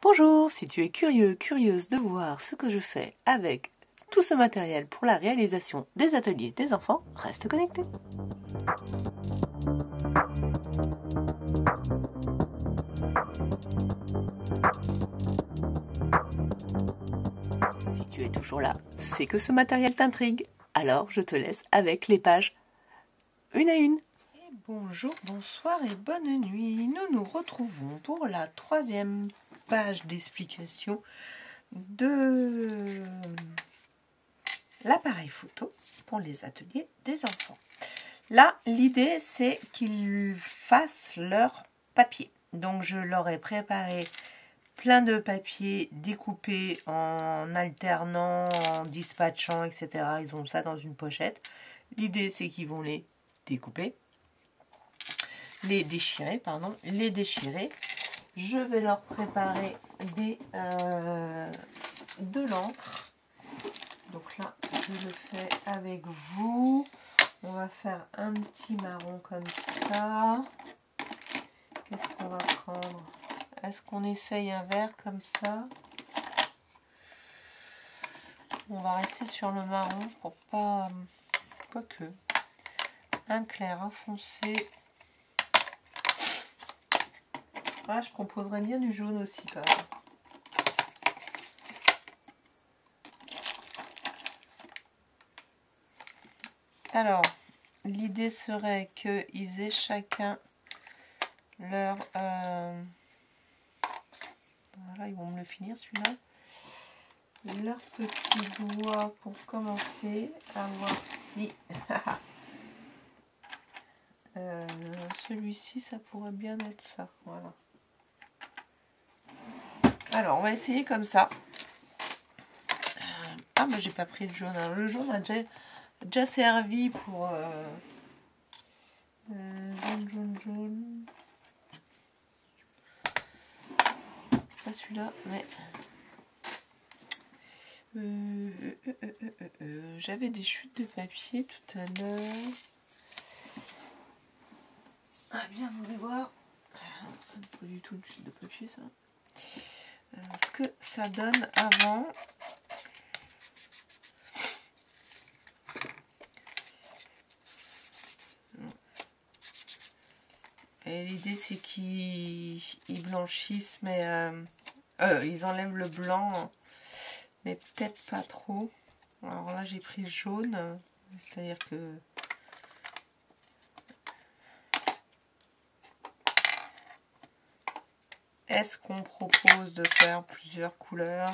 Bonjour, si tu es curieux, curieuse de voir ce que je fais avec tout ce matériel pour la réalisation des ateliers des enfants, reste connecté. Si tu es toujours là, c'est que ce matériel t'intrigue. Alors je te laisse avec les pages une à une. Bonjour, bonsoir et bonne nuit. Nous nous retrouvons pour la 3e page d'explication de l'appareil photo pour les ateliers des enfants. Là, l'idée, c'est qu'ils fassent leur papier. Donc, je leur ai préparé plein de papiers découpés en alternant, en dispatchant, etc. Ils ont ça dans une pochette. L'idée, c'est qu'ils vont les découper. Les déchirer. Je vais leur préparer de l'encre. Donc là, je le fais avec vous. On va faire un petit marron comme ça. Qu'est-ce qu'on va prendre? Est-ce qu'on essaye un vert comme ça? On va rester sur le marron pour pas que. Un clair, un foncé. Ah, je proposerais bien du jaune aussi quand même. Alors, l'idée serait qu'ils aient chacun leur... Voilà, ils vont me le finir celui-là. Leur petit doigt pour commencer à voir si... celui-ci, ça pourrait bien être ça. Voilà. Alors, on va essayer comme ça. Ah, mais j'ai pas pris le jaune. Hein. Le jaune a déjà servi pour... jaune. Pas celui-là, mais... J'avais des chutes de papier tout à l'heure. Ah, bien, vous voulez voir. Ça n'est pas du tout une chute de papier, ça. Ce que ça donne avant. Et l'idée, c'est qu'ils blanchissent, mais... ils enlèvent le blanc, mais peut-être pas trop. Alors là, j'ai pris le jaune. C'est-à-dire que... Est-ce qu'on propose de faire plusieurs couleurs?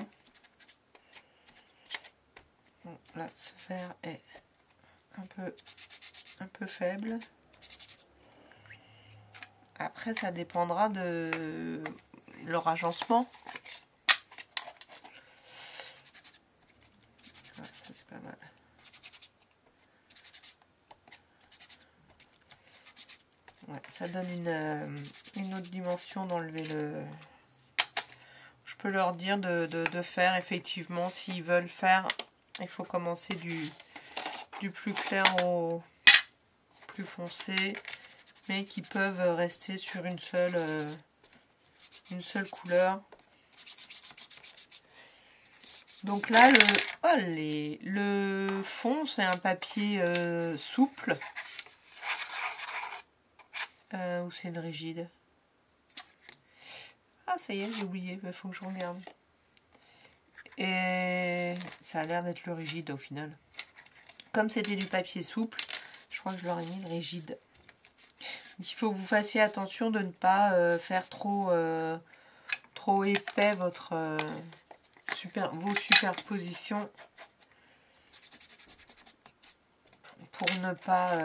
Bon, là, ce vert est un peu faible. Après, ça dépendra de leur agencement. Ouais, ça, c'est pas mal. Ouais, ça donne une autre dimension d'enlever le... Je peux leur dire de faire, effectivement, s'ils veulent faire, il faut commencer du plus clair au plus foncé, mais qui peuvent rester sur une seule couleur. Donc là, le fond, c'est un papier souple. Ou c'est le rigide? Ah, ça y est, j'ai oublié, il faut que je regarde. Et ça a l'air d'être le rigide au final. Comme c'était du papier souple, je crois que je leur ai mis le rigide. Il faut que vous fassiez attention de ne pas faire trop épais vos superpositions. Pour ne pas...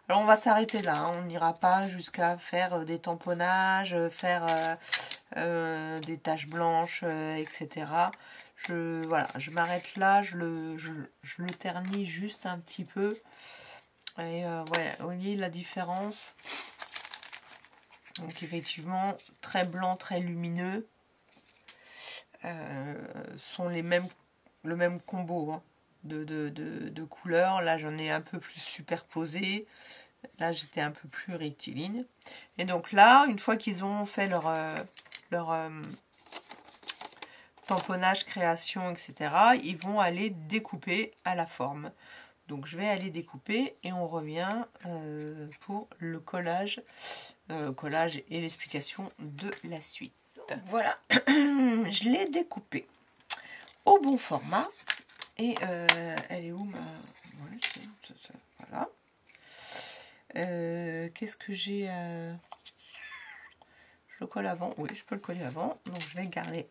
Alors on va s'arrêter là, hein. On n'ira pas jusqu'à faire des tamponnages, faire des taches blanches, etc. Voilà, je m'arrête là, je le ternis juste un petit peu. Et ouais, vous voyez la différence. Donc effectivement, très blanc, très lumineux. Sont le même combo, hein. De couleurs. Là, j'en ai un peu plus superposé. Là, j'étais un peu plus rectiligne. Et donc là, une fois qu'ils ont fait leur tamponnage, création, etc., ils vont aller découper à la forme. Donc je vais aller découper et on revient pour le collage, et l'explication de la suite. Voilà, je l'ai découpé au bon format. Et elle est où ma... Ouais, voilà. Qu'est-ce que j'ai Je le colle avant. Oui, je peux le coller avant. Donc je vais garder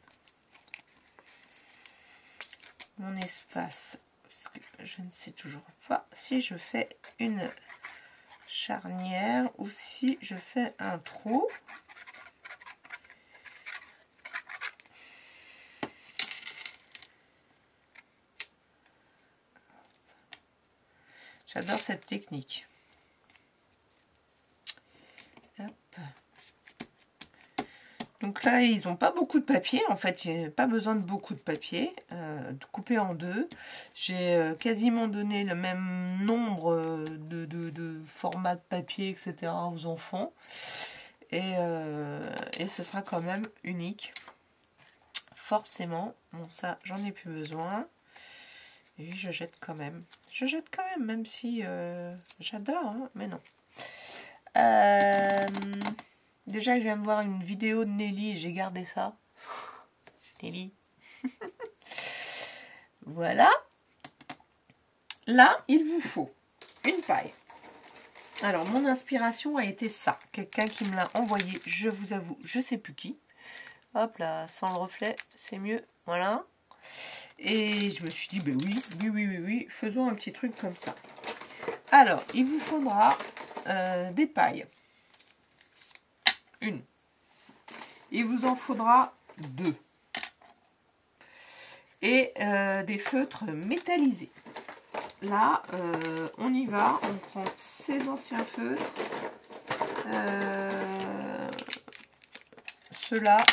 mon espace. Parce que je ne sais toujours pas si je fais une charnière ou si je fais un trou. J'adore cette technique. Hop. Donc là, ils n'ont pas beaucoup de papier. En fait, il n'y a pas besoin de beaucoup de papier. Coupé en deux. J'ai quasiment donné le même nombre de formats de papier, etc. aux enfants. Et ce sera quand même unique. Forcément. Bon, ça, j'en ai plus besoin. Et je jette quand même. Je jette quand même, même si j'adore, hein, mais non. Déjà, je viens de voir une vidéo de Nelly et j'ai gardé ça. Nelly. Voilà. Là, il vous faut une paille. Alors, mon inspiration a été ça. Quelqu'un qui me l'a envoyé, je vous avoue, je sais plus qui. Hop là, sans le reflet, c'est mieux. Voilà. Et je me suis dit, ben oui, faisons un petit truc comme ça. Alors, il vous faudra des pailles. Une. Il vous en faudra 2. Et des feutres métallisés. Là, on y va. On prend ces anciens feutres. Ceux-là,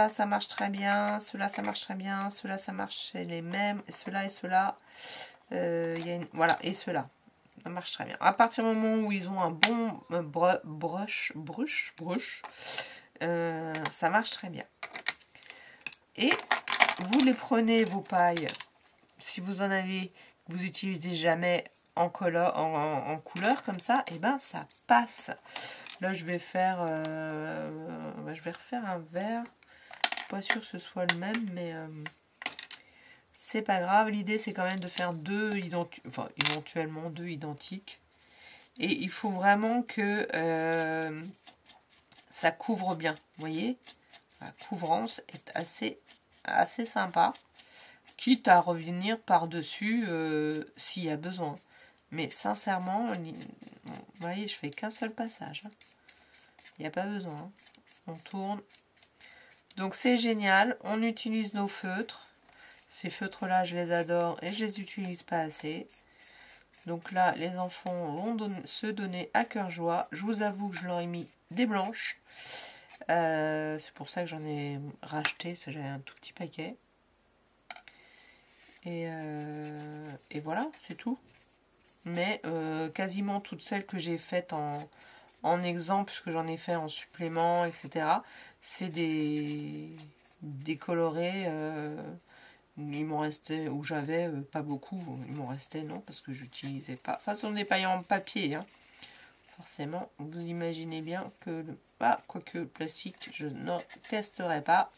ça marche très bien. Ceux-là, ça marche très bien. Ceux-là, ça marche, c'est les mêmes. Et ceux-là et ceux-là. Voilà, et ceux-là. Ça marche très bien. À partir du moment où ils ont un bon brush, ça marche très bien. Et vous les prenez, vos pailles, si vous en avez, vous n'utilisez jamais en couleur comme ça, et ben ça passe. Là, je vais faire, je vais refaire un vert. Pas sûr que ce soit le même, mais c'est pas grave. L'idée, c'est quand même de faire éventuellement deux identiques. Et il faut vraiment que ça couvre bien. Vous voyez, la couvrance est assez sympa. Quitte à revenir par-dessus s'il y a besoin. Mais sincèrement, vous voyez, je fais qu'un seul passage. Il n'y a pas besoin. Hein. On tourne. Donc c'est génial. On utilise nos feutres. Ces feutres-là, je les adore et je les utilise pas assez. Donc là, les enfants vont se donner à cœur joie. Je vous avoue que je leur ai mis des blanches. C'est pour ça que j'en ai racheté. J'avais un tout petit paquet. Et voilà, c'est tout. Mais quasiment toutes celles que j'ai faites en exemple, puisque j'en ai fait en supplément, etc. C'est des colorés. Il m'en restait, où j'avais pas beaucoup, il m'en restait non, parce que j'utilisais pas. Enfin, ce sont des pailles en papier, hein. Forcément, vous imaginez bien que quoique le plastique, je ne testerai pas.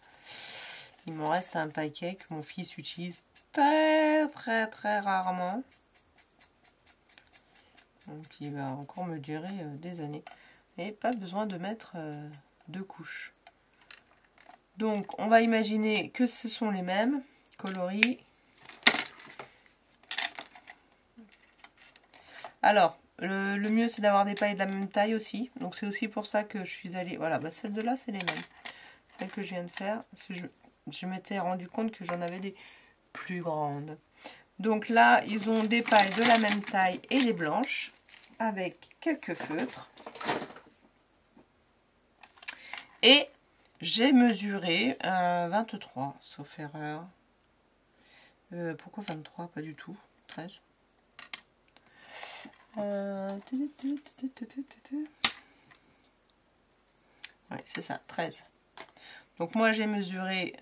Il m'en reste un paquet que mon fils utilise très rarement. Donc il va encore me durer des années. Et pas besoin de mettre 2 couches. Donc on va imaginer que ce sont les mêmes coloris. Alors, le mieux c'est d'avoir des pailles de la même taille aussi. Donc c'est aussi pour ça que je suis allée... Voilà, celles de là c'est les mêmes. Celles que je viens de faire. Parce que je m'étais rendu compte que j'en avais des plus grandes. Donc là, ils ont des pailles de la même taille et les blanches. Avec quelques feutres. Et j'ai mesuré 23, sauf erreur. Pourquoi 23? Pas du tout. 13. Ouais, c'est ça, 13. Donc moi j'ai mesuré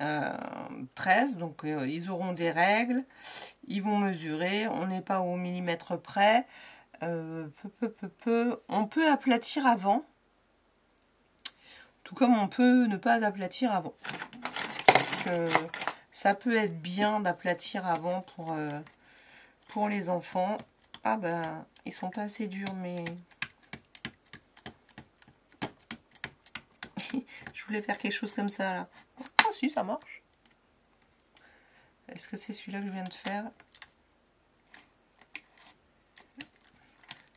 13, donc ils auront des règles, ils vont mesurer, on n'est pas au millimètre près. On peut aplatir avant, tout comme on peut ne pas aplatir avant. Ça peut être bien d'aplatir avant pour les enfants. Ah ben, ils sont pas assez durs, mais... Je voulais faire quelque chose comme ça, là. Ah si, ça marche. Est-ce que c'est celui-là que je viens de faire?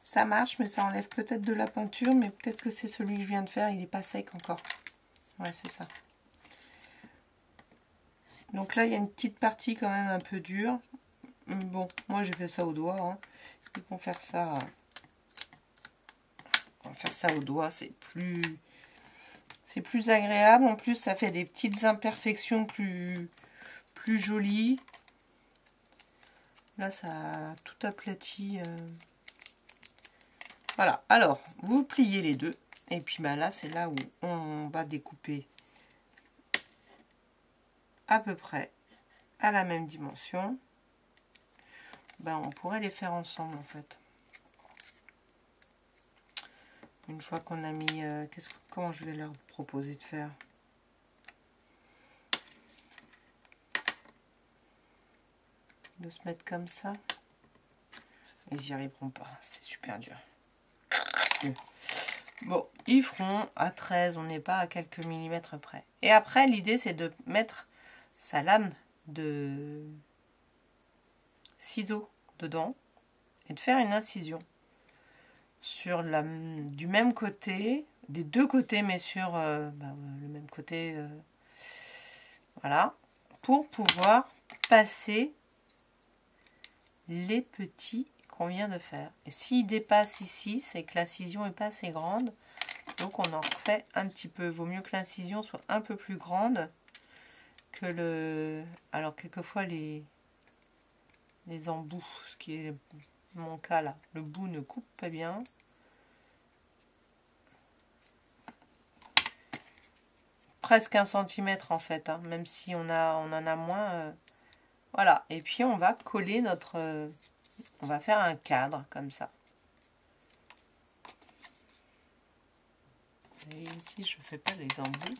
Ça marche, mais ça enlève peut-être de la peinture, mais peut-être que c'est celui que je viens de faire, il n'est pas sec encore. Ouais, c'est ça. Donc là, il y a une petite partie quand même un peu dure. Bon, moi j'ai fait ça au doigt. Hein. Ils vont faire ça. On va faire ça au doigt, c'est plus agréable. En plus, ça fait des petites imperfections plus jolies. Là, ça a tout aplati. Voilà. Alors, vous pliez les deux. Et puis bah, là, c'est là où on va découper à peu près à la même dimension. Ben, on pourrait les faire ensemble en fait. Une fois qu'on a mis... comment je vais leur proposer de faire? De se mettre comme ça. Ils n'y arriveront pas. C'est super dur. Bon, ils feront à 13. On n'est pas à quelques millimètres près. Et après, l'idée, c'est de mettre sa lame de ciseaux dedans et de faire une incision sur du même côté, des deux côtés, mais sur le même côté, voilà, pour pouvoir passer les petits qu'on vient de faire. Et s'ils dépassent ici, c'est que l'incision n'est pas assez grande, donc on en refait un petit peu. Vaut mieux que l'incision soit un peu plus grande que le... Alors quelquefois les embouts, ce qui est mon cas là, le bout ne coupe pas bien. Presque 1 centimètre en fait, hein, même si on en a moins. Voilà, et puis on va coller notre... on va faire un cadre comme ça. Et si je fais pas les embouts,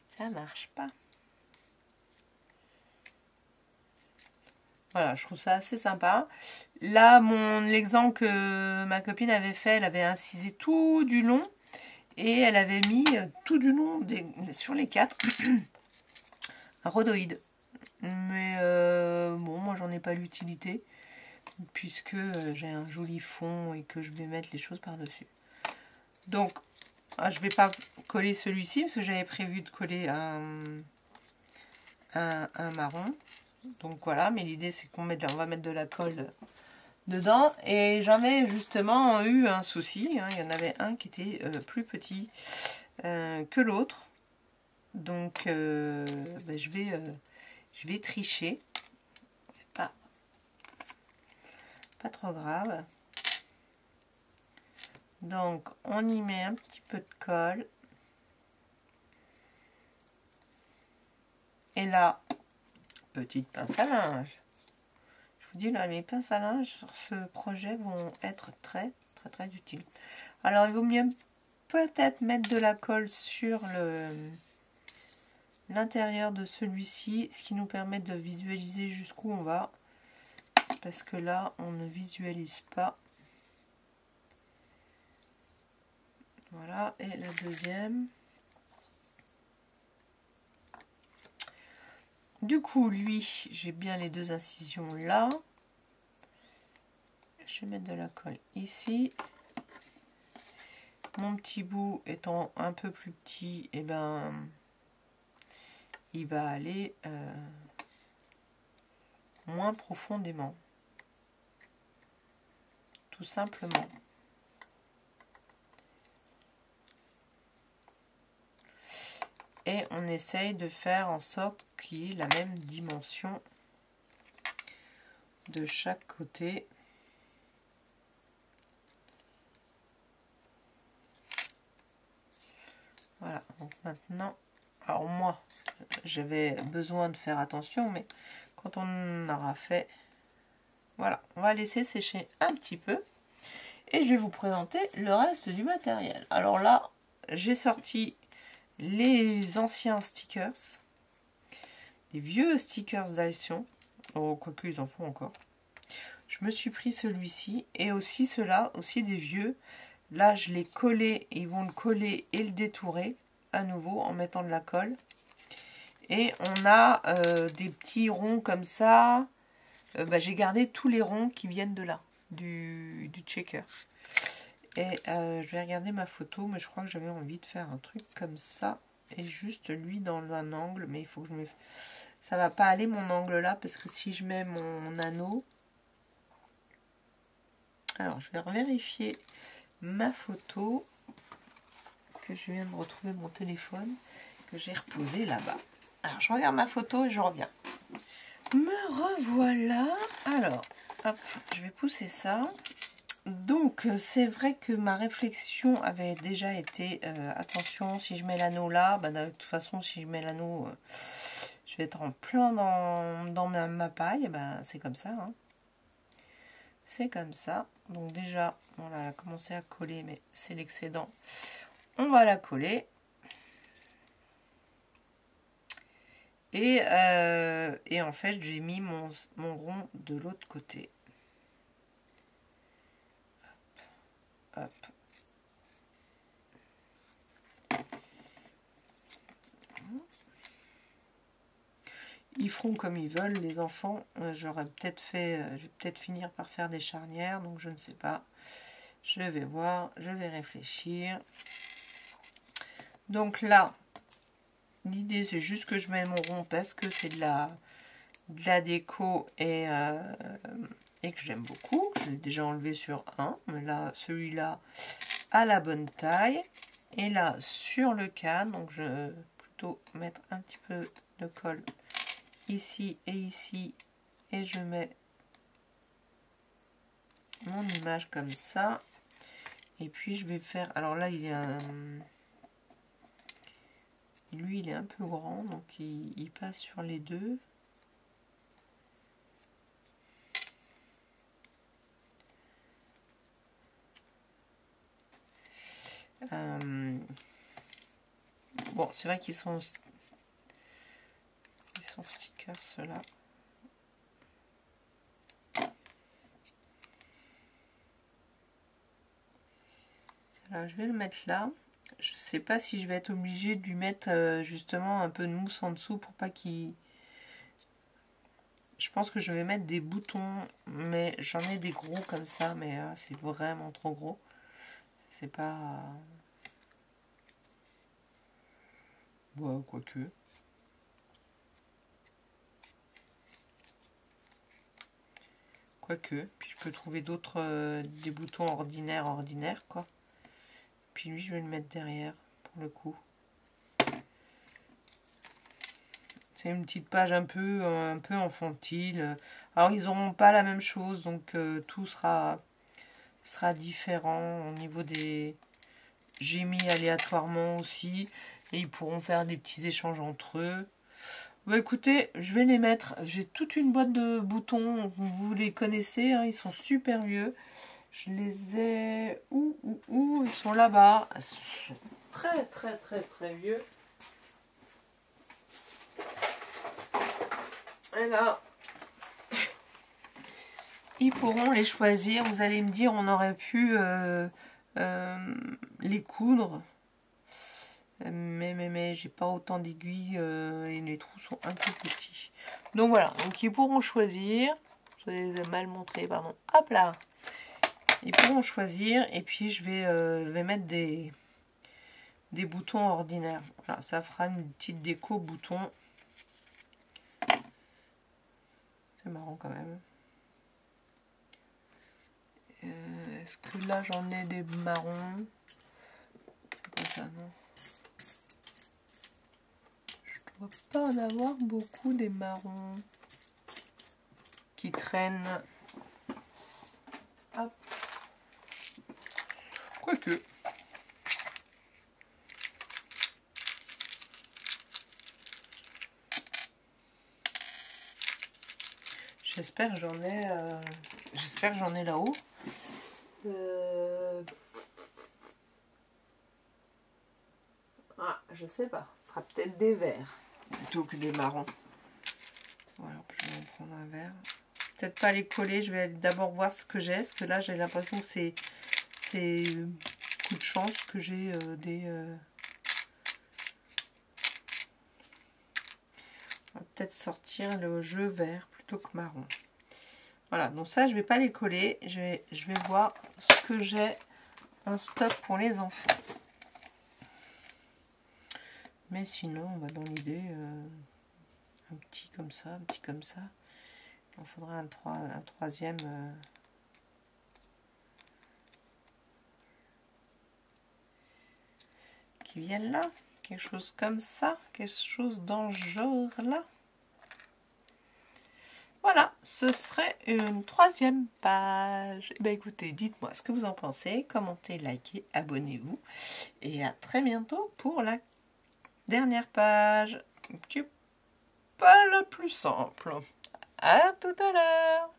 ça marche pas. Voilà, je trouve ça assez sympa. Là, l'exemple que ma copine avait fait, elle avait incisé tout du long. Et elle avait mis tout du long sur les 4 un rhodoïde. Mais bon, moi j'en ai pas l'utilité puisque j'ai un joli fond et que je vais mettre les choses par-dessus. Donc, je vais pas coller celui-ci parce que j'avais prévu de coller un marron. Donc voilà, mais l'idée c'est qu'on va mettre de la colle dedans. Et j'en ai justement eu un souci. Hein. Il y en avait un qui était plus petit que l'autre. Donc je vais tricher. Pas trop grave. Donc on y met un petit peu de colle. Et là, petite pince à linge. Je vous dis là, mes pinces à linge sur ce projet vont être très utiles. Alors il vaut mieux peut-être mettre de la colle sur l'intérieur de celui-ci, ce qui nous permet de visualiser jusqu'où on va. Parce que là, on ne visualise pas. Voilà, et la deuxième. Du coup, lui, j'ai bien les deux incisions là. Je vais mettre de la colle ici. Mon petit bout étant un peu plus petit, et ben, il va aller moins profondément. Tout simplement. Et on essaye de faire en sorte qu'il y ait la même dimension de chaque côté. Voilà, donc maintenant Alors moi, j'avais besoin de faire attention, mais quand on aura fait... Voilà, on va laisser sécher un petit peu. Et je vais vous présenter le reste du matériel. Alors là, j'ai sorti les anciens stickers. Les vieux stickers d'Alcyon. Oh, quoique ils en font encore. Je me suis pris celui-ci. Et aussi ceux-là, aussi des vieux. Là, je l'ai collé. Ils vont le coller et le détourer à nouveau en mettant de la colle. Et on a des petits ronds comme ça. J'ai gardé tous les ronds qui viennent de là, du checker. Et je vais regarder ma photo, mais je crois que j'avais envie de faire un truc comme ça. Et juste lui dans un angle, mais il faut que je me... Ça va pas aller mon angle là, parce que si je mets mon anneau... Alors, je vais vérifier ma photo, que je viens de retrouver mon téléphone, que j'ai reposé là-bas. Alors, je regarde ma photo et je reviens. Me revoilà. Alors, hop, je vais pousser ça. Donc, c'est vrai que ma réflexion avait déjà été, attention, si je mets l'anneau là, de toute façon, si je mets l'anneau, je vais être en plein dans ma paille. C'est comme ça. Hein. C'est comme ça. Donc déjà, voilà, elle a commencé à coller, mais c'est l'excédent. On va la coller. Et en fait, j'ai mis mon rond de l'autre côté. Hop. Ils feront comme ils veulent, les enfants. J'aurais peut-être fait, je vais peut-être finir par faire des charnières, donc je ne sais pas. Je vais voir, je vais réfléchir. Donc là, l'idée c'est juste que je mets mon rond parce que c'est de la déco et que j'aime beaucoup. Je l'ai déjà enlevé sur un, mais là, celui-là a la bonne taille. Et là, sur le cadre, donc je vais plutôt mettre un petit peu de colle ici et ici, et je mets mon image comme ça. Et puis je vais faire, alors là il est lui il est un peu grand, donc il passe sur les deux. Bon, c'est vrai qu'ils sont stickers ceux-là. Alors, je vais le mettre là. Je sais pas si je vais être obligée de lui mettre justement un peu de mousse en dessous pour pas qu'il... Je pense que je vais mettre des boutons, mais j'en ai des gros comme ça, mais c'est vraiment trop gros. C'est pas... Ouais, quoique. Quoique. Puis je peux trouver d'autres, des boutons ordinaires, quoi. Puis lui, je vais le mettre derrière, pour le coup. C'est une petite page un peu enfantine. Alors, ils n'auront pas la même chose, donc tout sera différent au niveau des... J'ai mis aléatoirement aussi, et ils pourront faire des petits échanges entre eux. Bah écoutez, je vais les mettre. J'ai toute une boîte de boutons, vous les connaissez, hein, ils sont super vieux. Je les ai... Où ils sont là-bas. Ils sont très vieux. Et là, ils pourront les choisir. Vous allez me dire, on aurait pu les coudre. Mais j'ai pas autant d'aiguilles et les trous sont un peu petits. Donc voilà, donc ils pourront choisir. Je les ai mal montrés, pardon. Hop là. Ils pourront choisir et puis je vais mettre des boutons ordinaires. Voilà, ça fera une petite déco boutons. C'est marrant quand même. Est-ce que là j'en ai des marrons? C'est pas ça, non? Je dois pas en avoir beaucoup des marrons qui traînent. Hop. Quoique. J'espère que j'en ai là-haut. Ah, je sais pas. Ce sera peut-être des verts plutôt que des marrons. Voilà, je vais en prendre un vert. Peut-être pas les coller, je vais d'abord voir ce que j'ai, parce que là j'ai l'impression que c'est coup de chance que j'ai des... On va peut-être sortir le jeu vert plutôt que marron. Voilà, donc ça je vais pas les coller, je vais voir ce que j'ai en stock pour les enfants. Mais sinon, bah, dans l'idée, un petit comme ça, un petit comme ça. Il en faudra un troisième. Qui viennent là. Quelque chose comme ça. Quelque chose dans ce genre là. Voilà, ce serait une troisième page. Eh bien, écoutez, dites-moi ce que vous en pensez. Commentez, likez, abonnez-vous. Et à très bientôt pour la dernière page. Pas la plus simple. À tout à l'heure.